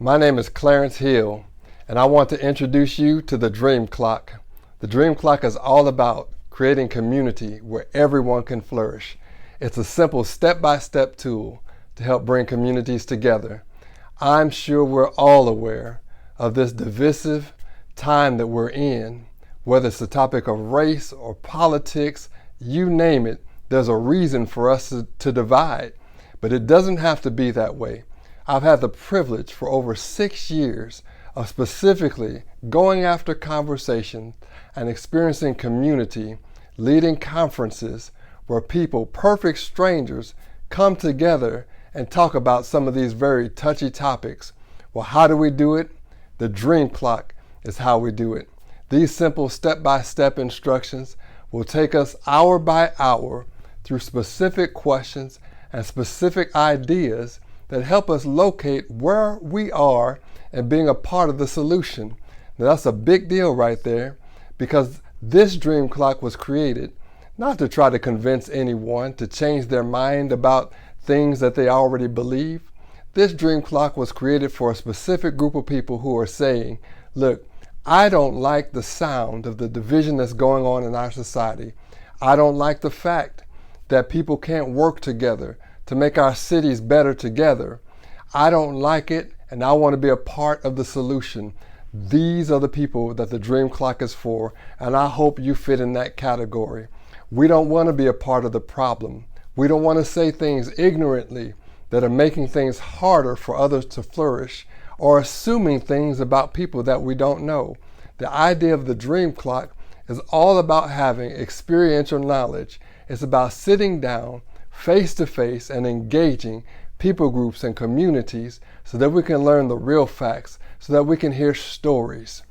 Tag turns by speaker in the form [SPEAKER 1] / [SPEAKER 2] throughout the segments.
[SPEAKER 1] My name is Clarence Hill, and I want to introduce you to the Dream Clock. The Dream Clock is all about creating community where everyone can flourish. It's a simple step-by-step tool to help bring communities together. I'm sure we're all aware of this divisive time that we're in, whether it's the topic of race or politics, you name it, there's a reason for us to divide. But it doesn't have to be that way. I've had the privilege for over 6 years of specifically going after conversation and experiencing community, leading conferences where people, perfect strangers, come together and talk about some of these very touchy topics. Well, how do we do it? The Dream Clock is how we do it. These simple step-by-step instructions will take us hour by hour through specific questions and specific ideas that help us locate where we are and being a part of the solution. Now, that's a big deal right there, because this Dream Clock was created not to try to convince anyone to change their mind about things that they already believe. This Dream Clock was created for a specific group of people who are saying, look, I don't like the sound of the division that's going on in our society. I don't like the fact that people can't work together to make our cities better together. I don't like it, and I want to be a part of the solution. These are the people that the Dream Clock is for, and I hope you fit in that category. We don't want to be a part of the problem. We don't want to say things ignorantly that are making things harder for others to flourish, or assuming things about people that we don't know. The idea of the Dream Clock is all about having experiential knowledge. It's about sitting down face to face and engaging people groups and communities so that we can learn the real facts, so that we can hear stories.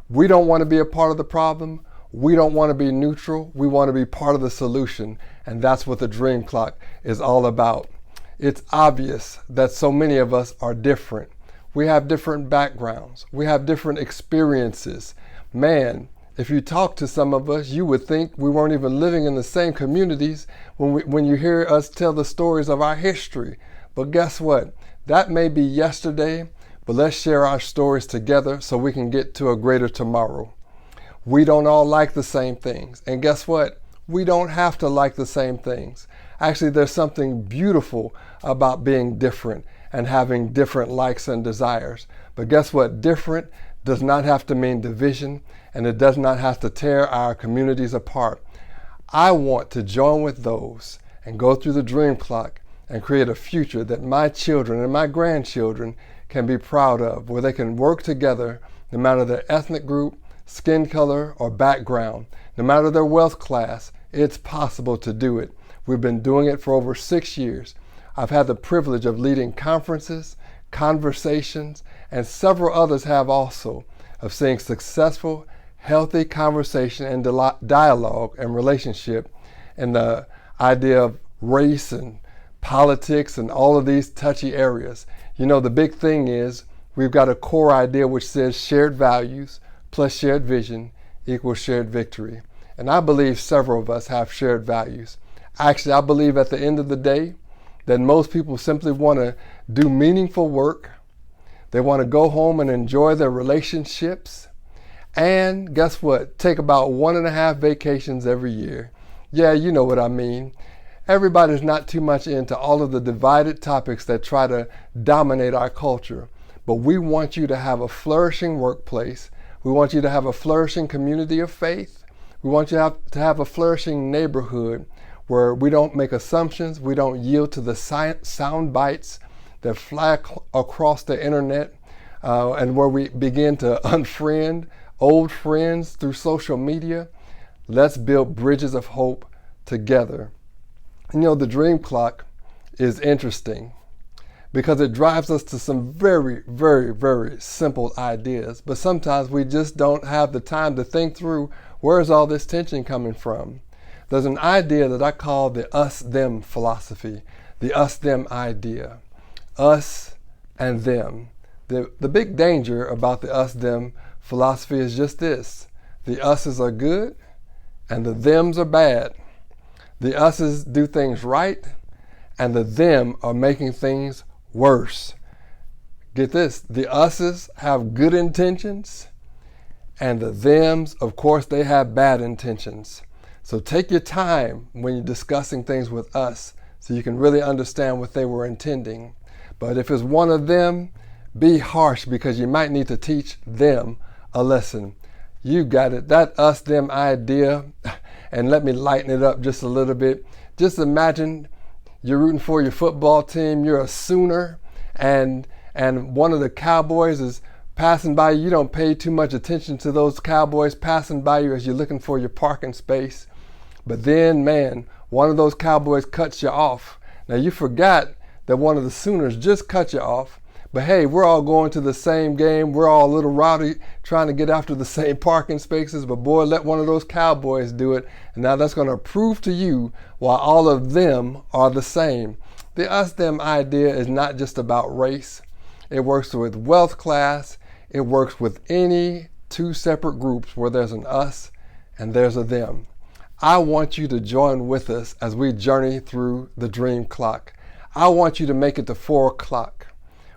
[SPEAKER 1] We don't want to be a part of the problem. We don't want to be neutral. We want to be part of the solution. And that's what the Dream Clock is all about. It's obvious that so many of us are different. We have different backgrounds. We have different experiences. Man, if you talk to some of us, you would think we weren't even living in the same communities when you hear us tell the stories of our history. But guess what? That may be yesterday, but let's share our stories together so we can get to a greater tomorrow. We don't all like the same things. And guess what? We don't have to like the same things. Actually, there's something beautiful about being different and having different likes and desires. But guess what? Different does not have to mean division, and it does not have to tear our communities apart. I want to join with those and go through the Dream Clock and create a future that my children and my grandchildren can be proud of, where they can work together no matter their ethnic group, skin color, or background. No matter their wealth class, it's possible to do it. We've been doing it for over 6 years. I've had the privilege of leading conferences, conversations, and several others have also, of seeing successful, healthy conversation and dialogue and relationship, and the idea of race and politics and all of these touchy areas. You know, the big thing is we've got a core idea which says shared values plus shared vision equals shared victory. And I believe several of us have shared values. Actually, I believe at the end of the day that most people simply want to do meaningful work. They want to go home and enjoy their relationships. And guess what? Take about 1.5 vacations every year. Yeah, you know what I mean. Everybody's not too much into all of the divided topics that try to dominate our culture. But we want you to have a flourishing workplace. We want you to have a flourishing community of faith. We want you to have a flourishing neighborhood where we don't make assumptions. We don't yield to the sound bites that fly across the internet, and where we begin to unfriend old friends through social media. Let's build bridges of hope together. You know, the Dream Clock is interesting because it drives us to some very, very, very simple ideas. But sometimes we just don't have the time to think through, where is all this tension coming from? There's an idea that I call the us-them philosophy, the us-them idea. Us and them. The big danger about the us-them philosophy is just this. The us's are good and the them's are bad. The us's do things right and the them are making things worse. get this, the us's have good intentions, and the them's, of course, they have bad intentions. So take your time when you're discussing things with us so you can really understand what they were intending. But if it's one of them, be harsh, because you might need to teach them a lesson. You got it. That us, them idea, and let me lighten it up just a little bit. Just imagine you're rooting for your football team. You're a Sooner, and one of the Cowboys is passing by you. You don't pay too much attention to those Cowboys passing by you as you're looking for your parking space. But then, man, one of those Cowboys cuts you off. Now, you forgot that one of the Sooners just cut you off. But hey, we're all going to the same game. We're all a little rowdy trying to get after the same parking spaces. But boy, let one of those Cowboys do it. And now that's going to prove to you why all of them are the same. The us-them idea is not just about race. It works with wealth class. It works with any two separate groups where there's an us and there's a them. I want you to join with us as we journey through the dream clock. I want you to make it to 4 o'clock,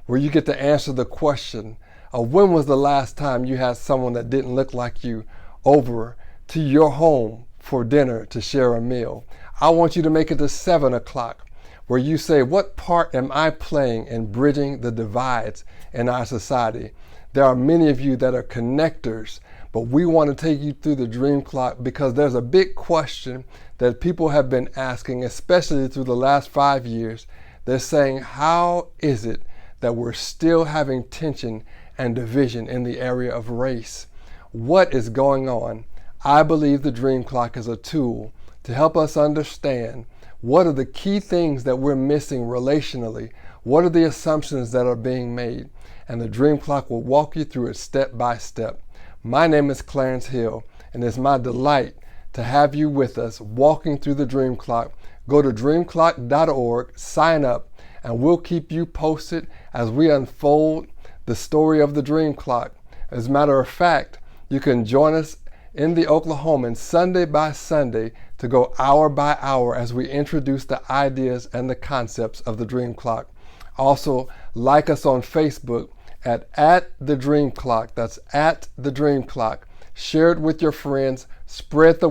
[SPEAKER 1] where you get to answer the question of when was the last time you had someone that didn't look like you over to your home for dinner to share a meal. I want you to make it to 7 o'clock, where you say, what part am I playing in bridging the divides in our society? There are many of you that are connectors, but we want to take you through the dream clock because there's a big question that people have been asking, especially through the last 5 years. They're saying, how is it that we're still having tension and division in the area of race? What is going on? I believe the dream clock is a tool to help us understand what are the key things that we're missing relationally. What are the assumptions that are being made? And the dream clock will walk you through it step by step. My name is Clarence Hill, and it's my delight to have you with us walking through the dream clock. Go to dreamclock.org, sign up, and we'll keep you posted as we unfold the story of the dream clock. As a matter of fact, you can join us in the Oklahoman Sunday by Sunday to go hour by hour as we introduce the ideas and the concepts of the dream clock. Also, like us on Facebook at the dream clock. That's at the dream clock. Share it with your friends. Spread the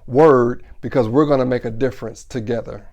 [SPEAKER 1] word because we're going to make a difference together.